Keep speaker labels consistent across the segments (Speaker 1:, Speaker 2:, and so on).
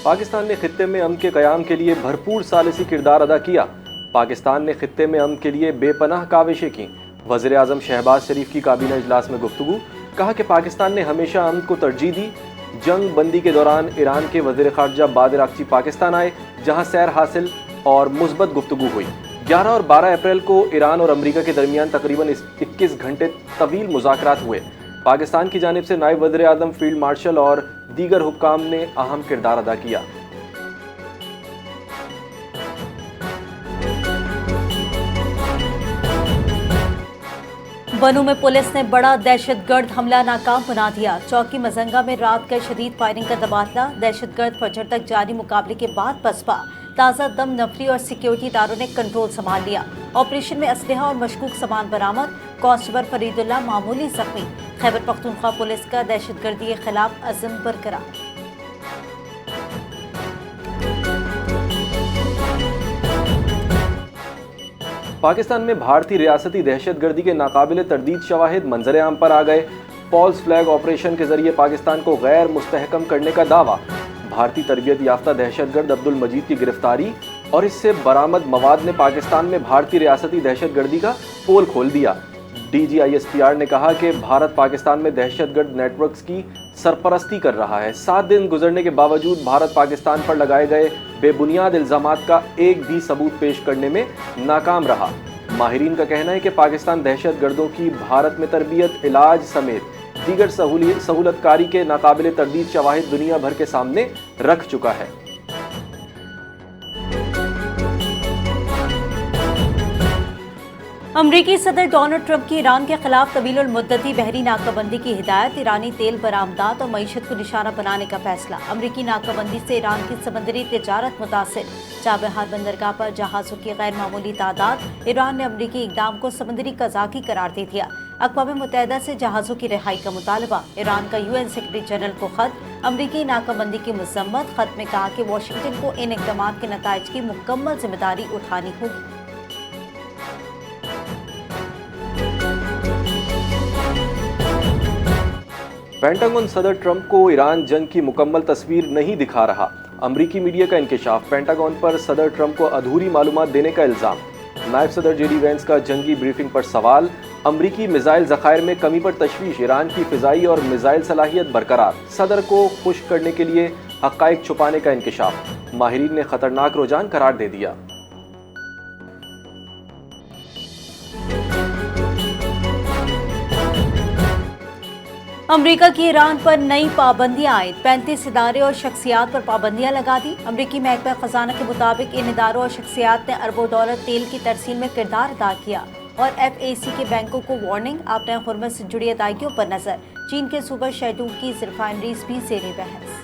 Speaker 1: پاکستان نے خطے میں امن کے قیام کے لیے بھرپور ثالثی کردار ادا کیا۔ پاکستان نے خطے میں امن کے لیے بے پناہ کاوشیں کی۔ وزیر اعظم شہباز شریف کی کابینہ اجلاس میں گفتگو، کہا کہ پاکستان نے ہمیشہ امن کو ترجیح دی۔ جنگ بندی کے دوران ایران کے وزیر خارجہ بادر اقچی پاکستان آئے، جہاں سیر حاصل اور مثبت گفتگو ہوئی۔ 11 اور 12 اپریل کو ایران اور امریکہ کے درمیان تقریباً 21 گھنٹے طویل مذاکرات ہوئے۔ پاکستان کی جانب سے نائب وزیر اعظم، فیلڈ مارشل اور دیگر حکام نے اہم کردار ادا کیا۔
Speaker 2: بنوں میں پولیس نے بڑا دہشت گرد حملہ ناکام بنا دیا۔ چوکی مزنگا میں رات گئے شدید فائرنگ کا تبادلہ، دہشت گرد فجر تک جاری مقابلے کے بعد پسپا۔ تازہ دم نفری اور سیکیورٹی اداروں نے کنٹرول سنبھال لیا۔ آپریشن میں اسلحہ اور مشکوک سامان برآمد، کانسٹیبل فرید اللہ معمولی زخمی۔ خیبر پختونخوا پولیس کا دہشت گردی کے خلاف عزم برقرار۔
Speaker 1: پاکستان میں بھارتی ریاستی دہشت گردی کے ناقابل تردید شواہد منظر عام پر آ گئے۔ فالس فلیگ آپریشن کے ذریعے پاکستان کو غیر مستحکم کرنے کا دعویٰ، بھارتی تربیت یافتہ دہشت گرد عبد المجید کی گرفتاری اور اس سے برآمد مواد نے پاکستان میں بھارتی ریاستی دہشت گردی کا پول کھول دیا۔ D G I S P R نے کہا کہ بھارت پاکستان میں دہشت گرد نیٹ ورکس کی سرپرستی کر رہا ہے۔ 7 دن گزرنے کے باوجود بھارت پاکستان پر لگائے گئے بے بنیاد الزامات کا ایک بھی ثبوت پیش کرنے میں ناکام رہا۔ ماہرین کا کہنا ہے کہ پاکستان دہشت گردوں کی بھارت میں تربیت، علاج سمیت دیگر سہولت کاری کے ناقابل تردید شواہد دنیا بھر کے سامنے رکھ چکا ہے۔
Speaker 2: امریکی صدر ڈونلڈ ٹرمپ کی ایران کے خلاف طویل المدتی بحری ناکہ بندی کی ہدایت، ایرانی تیل برآمدات اور معیشت کو نشانہ بنانے کا فیصلہ۔ امریکی ناکہ بندی سے ایران کی سمندری تجارت متاثر، چابہار بندرگاہ پر جہازوں کی غیر معمولی تعداد۔ ایران نے امریکی اقدام کو سمندری قزاقی قرار دے دیا۔ اقوام متحدہ سے جہازوں کی رہائی کا مطالبہ، ایران کا UN سیکرٹری جنرل کو خط، امریکی ناکہ بندی کی مذمت۔ خط میں کہا کہ واشنگٹن کو ان اقدامات کے نتائج کی مکمل ذمہ داری اٹھانی ہوگی۔
Speaker 1: پینٹاگون صدر ٹرمپ کو ایران جنگ کی مکمل تصویر نہیں دکھا رہا، امریکی میڈیا کا انکشاف۔ پینٹاگون پر صدر ٹرمپ کو ادھوری معلومات دینے کا الزام، نائب صدر جے ڈی وینس کا جنگی بریفنگ پر سوال۔ امریکی میزائل ذخائر میں کمی پر تشویش، ایران کی فضائی اور میزائل صلاحیت برقرار۔ صدر کو خوش کرنے کے لیے حقائق چھپانے کا انکشاف، ماہرین نے خطرناک رجحان قرار دے دیا۔
Speaker 2: امریکہ کی ایران پر نئی پابندیاں عائد، 35 ادارے اور شخصیات پر پابندیاں لگا دی۔ امریکی محکمہ خزانہ کے مطابق ان اداروں اور شخصیات نے اربوں ڈالر تیل کی ترسیل میں کردار ادا کیا۔ اور FAC کے بینکوں کو وارننگ، آبۂ ہرمز سے جڑی ادائیگیوں پر نظر۔ چین کے صوبہ شیڈول کی ریفائنریز بھی زیر بحث۔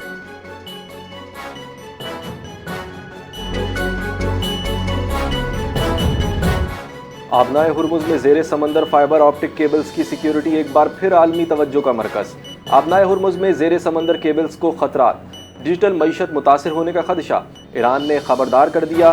Speaker 1: آبنائے ہرمز میں زیر سمندر فائبر آپٹک کیبلز کی سیکیورٹی ایک بار پھر عالمی توجہ کا مرکز۔ آبنائے ہرمز میں زیر سمندر کیبلز کو خطرات، ڈیجیٹل معیشت متاثر ہونے کا خدشہ، ایران نے خبردار کر دیا۔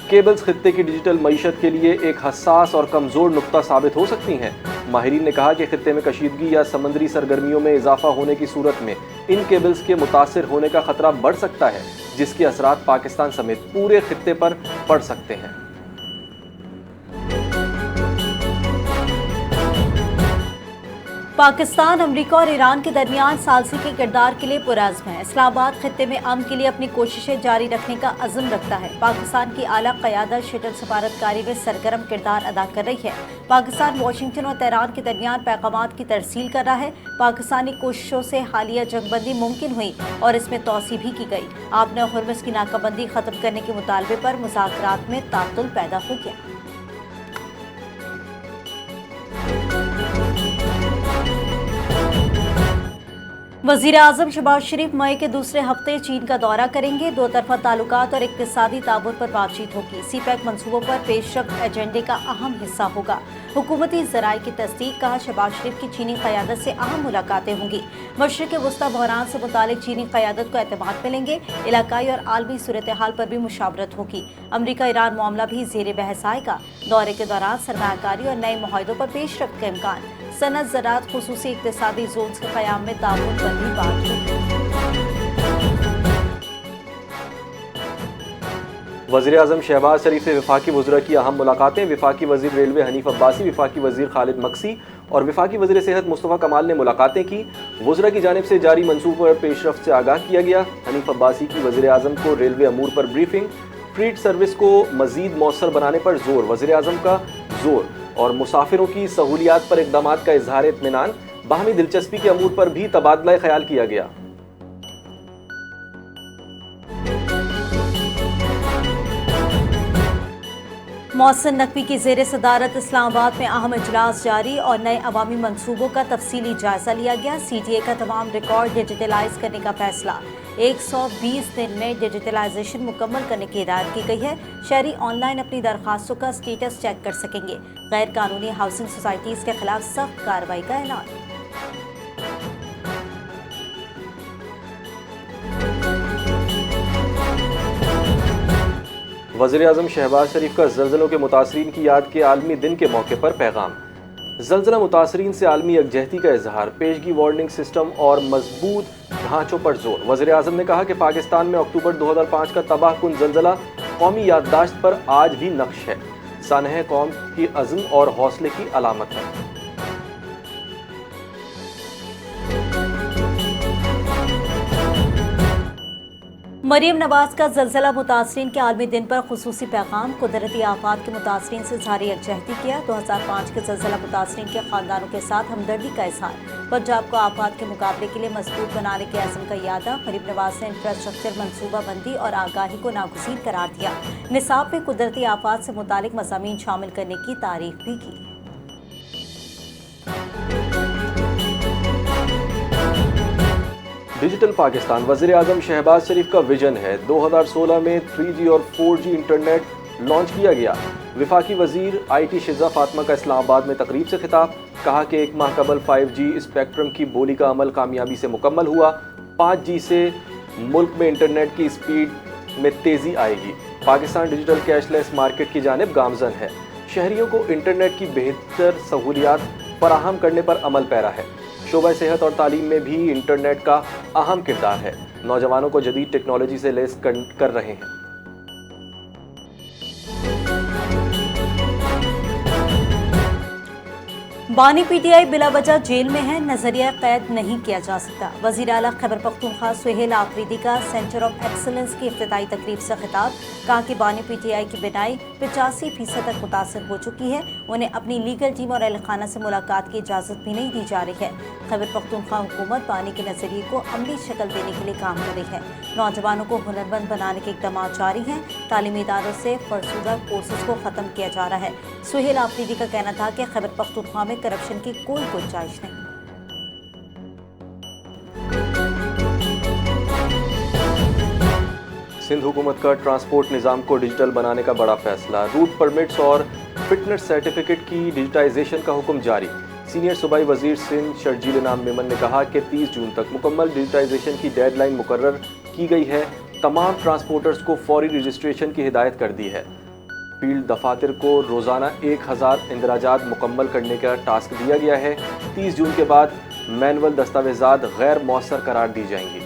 Speaker 1: کیبلز خطے کی ڈیجیٹل معیشت کے لیے ایک حساس اور کمزور نقطہ ثابت ہو سکتی ہیں۔ ماہرین نے کہا کہ خطے میں کشیدگی یا سمندری سرگرمیوں میں اضافہ ہونے کی صورت میں ان کیبلز کے متاثر ہونے کا خطرہ بڑھ سکتا ہے، جس کے اثرات پاکستان سمیت پورے خطے پر پڑ سکتے ہیں۔
Speaker 2: پاکستان امریکہ اور ایران کے درمیان ثالثی کے کردار کے لیے پرعزم ہے۔ اسلام آباد خطے میں امن کے لیے اپنی کوششیں جاری رکھنے کا عزم رکھتا ہے۔ پاکستان کی اعلیٰ قیادت شٹل سفارتکاری میں سرگرم کردار ادا کر رہی ہے۔ پاکستان واشنگٹن اور تہران کے درمیان پیغامات کی ترسیل کر رہا ہے۔ پاکستانی کوششوں سے حالیہ جنگ بندی ممکن ہوئی اور اس میں توسیع بھی کی گئی۔ آبنائے ہرمز کی ناکہ بندی ختم کرنے کے مطالبے پر مذاکرات میں تعطل پیدا ہو گیا۔ وزیر اعظم شہباز شریف مئی کے دوسرے ہفتے چین کا دورہ کریں گے۔ دو طرفہ تعلقات اور اقتصادی تعاون پر بات چیت ہوگی۔ سی پیک منصوبوں پر پیش رفت ایجنڈے کا اہم حصہ ہوگا۔ حکومتی ذرائع کی تصدیق، کہا شہباز شریف کی چینی قیادت سے اہم ملاقاتیں ہوں گی۔ مشرق وسطی بحران سے متعلق چینی قیادت کو اعتماد ملیں گے۔ علاقائی اور عالمی صورتحال پر بھی مشاورت ہوگی۔ امریکہ ایران معاملہ بھی زیر بحث آئے گا۔ دورے کے دوران سرمایہ کاری اور نئے معاہدوں پر پیش رفت کا امکان، صنعت، زراعت، خصوصی اقتصادی زونز کے قیام میں تعاون پر بھی بات ہوگی۔
Speaker 1: وزیر اعظم شہباز شریف سے وفاقی وزراء کی اہم ملاقاتیں. وفاقی وزیر ریلوے حنیف عباسی، وفاقی وزیر خالد مکسی اور وفاقی وزیر صحت مصطفیٰ کمال نے ملاقاتیں کی. وزراء کی جانب سے جاری منصوبوں پر پیش رفت سے آگاہ کیا گیا. حنیف عباسی کی وزیر اعظم کو ریلوے امور پر بریفنگ. فریٹ سروس کو مزید مؤثر بنانے پر زور، وزیر اعظم کا زور. اور مسافروں کی سہولیات پر اقدامات کا اظہار اطمینان. باہمی دلچسپی کے امور پر بھی تبادلہ خیال کیا گیا.
Speaker 2: محسن نقوی کی زیر صدارت اسلام آباد میں اہم اجلاس جاری اور نئے عوامی منصوبوں کا تفصیلی جائزہ لیا گیا. سی ٹی اے کا تمام ریکارڈ ڈیجیٹلائز کرنے کا فیصلہ. 120 دن میں ڈیجیٹلائزیشن مکمل کرنے کی ہدایت کی گئی ہے. شہری آن لائن اپنی درخواستوں کا سٹیٹس چیک کر سکیں گے. غیر قانونی ہاؤسنگ سوسائٹیز کے خلاف سخت کارروائی کا اعلان.
Speaker 1: وزیر اعظم شہباز شریف کا زلزلوں کے متاثرین کی یاد کے عالمی دن کے موقع پر پیغام. زلزلہ متاثرین سے عالمی یکجہتی کا اظہار. پیشگی وارننگ سسٹم اور مضبوط ڈھانچوں پر زور. وزیر اعظم نے کہا کہ پاکستان میں اکتوبر 2005 کا تباہ کن زلزلہ قومی یادداشت پر آج بھی نقش ہے. سانحہ قوم کی عزم اور حوصلے کی علامت ہے.
Speaker 2: مریم نواز کا زلزلہ متاثرین کے عالمی دن پر خصوصی پیغام. قدرتی آفات کے متاثرین سے اظہار یکجہتی کیا. 2005 کے زلزلہ متاثرین کے خاندانوں کے ساتھ ہمدردی کا اظہار. پنجاب کو آفات کے مقابلے کے لیے مضبوط بنانے کے عزم کا اعادہ. مریم نواز نے انفراسٹرکچر منصوبہ بندی اور آگاہی کو ناگزیر قرار دیا. نصاب میں قدرتی آفات سے متعلق مضامین شامل کرنے کی تعریف بھی کی.
Speaker 1: ڈیجیٹل پاکستان. وزیر اعظم شہباز شریف کا ویژن ہے. 2016 میں 3G اور 4G انٹرنیٹ لانچ کیا گیا. وفاقی وزیر آئی ٹی شزہ فاطمہ کا اسلام آباد میں تقریب سے خطاب. کہا کہ ایک ماہ قبل 5G اسپیکٹرم کی بولی کا عمل کامیابی سے مکمل ہوا. 5G سے ملک میں انٹرنیٹ کی اسپیڈ میں تیزی آئے گی. Pakistan digital cash less market کی جانب گامزن ہے. شہریوں کو انٹرنیٹ کی بہتر سہولیات فراہم کرنے پر عمل پیرا ہے. شعبہ صحت اور تعلیم میں بھی انٹرنیٹ کا اہم کردار ہے. نوجوانوں کو جدید ٹیکنالوجی سے لیس کر رہے ہیں.
Speaker 2: بانی پی ٹی آئی بلا وجہ جیل میں ہے. نظریہ قید نہیں کیا جا سکتا. وزیر اعلیٰ خیبر پختونخوا سہیل آفریدی کا سینٹر آف ایکسلنس کی افتتاحی تقریب سے خطاب. کہا کہ بانی پی ٹی آئی کی بنائی 85% تک متاثر ہو چکی ہے. انہیں اپنی لیگل ٹیم اور اہل خانہ سے ملاقات کی اجازت بھی نہیں دی جا رہی ہے. خیبر پختونخوا حکومت بانی کے نظریے کو عملی شکل دینے کے لیے کام کر رہی ہے. نوجوانوں کو ہنرمند بنانے کے اقدامات جاری ہیں. تعلیمی اداروں سے فرسودہ کورسز کو ختم کیا جا رہا ہے. سہیل آفریدی کا کہنا تھا کہ خیبر پختونخوا میں کرپشن کی کوئی گنجائش نہیں.
Speaker 1: سندھ حکومت کا ٹرانسپورٹ نظام کو ڈیجیٹل بنانے کا بڑا فیصلہ. روٹ پرمٹس اور فٹنس سرٹیفکیٹ کی ڈیجیٹائزیشن کا حکم جاری. سینئر صوبائی وزیر سندھ شرجیل انعام میمن نے کہا کہ 30 جون تک مکمل ڈیجیٹائزیشن کی ڈیڈ لائن مقرر کی گئی ہے. تمام ٹرانسپورٹرز کو فوری رجسٹریشن کی ہدایت کر دی ہے. فیلڈ دفاتر کو روزانہ 1000 اندراجات مکمل کرنے کا ٹاسک دیا گیا ہے. 30 جون کے بعد مینول دستاویزات غیر مؤثر قرار دی جائیں گی.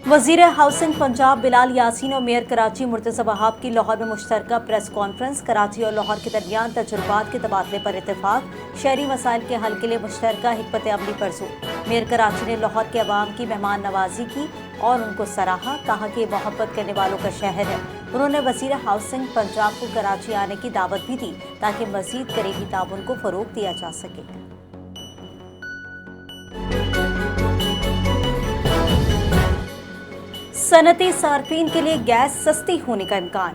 Speaker 2: وزیر ہاؤسنگ پنجاب بلال یاسین اور میئر کراچی مرتضی وہاب کی لاہور میں مشترکہ پریس کانفرنس. کراچی اور لاہور کے درمیان تجربات کے تبادلے پر اتفاق. شہری مسائل کے حل کے لیے مشترکہ حکمت عملی پر زور. میئر کراچی نے لاہور کے عوام کی مہمان نوازی کی اور ان کو سراہا. کہا کہ یہ محبت کرنے والوں کا شہر ہے. انہوں نے وزیر ہاؤسنگ پنجاب کو کراچی آنے کی دعوت بھی دی تاکہ مزید قریبی تعاون کو فروغ دیا جا سکے. صنعتی صارفین کے لیے گیس سستی ہونے کا امکان.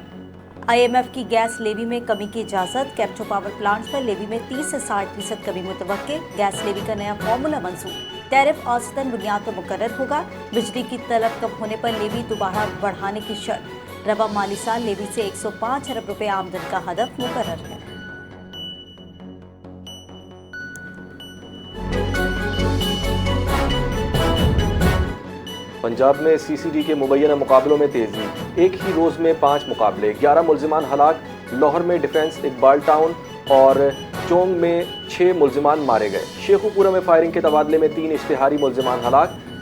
Speaker 2: IMF کی گیس لیوی میں کمی کی اجازت. کیپچو پاور پلانٹس پر لیوی میں 30 سے 60% کمی متوقع. گیس لیوی کا نیا فارمولا منظور. ٹیرف اوسطاً بنیاد پر مقرر ہوگا. بجلی کی طلب کم ہونے پر لیوی دوبارہ بڑھانے کی شرط. رواں مالی سال لیوی سے 105 ارب روپے آمدن کا ہدف مقرر ہے.
Speaker 1: پنجاب میں CCD کے مبینہ مقابلوں میں تیزی. ایک ہی روز میں 5 مقابلے. 11 ملزمان ہلاک. لاہور میں ڈیفنس اقبال ٹاؤن اور چونگ میں 6 ملزمان مارے گئے. شیخو پورہ میں فائرنگ کے تبادلے میں 3 اشتہاری ملزمان ہلاک.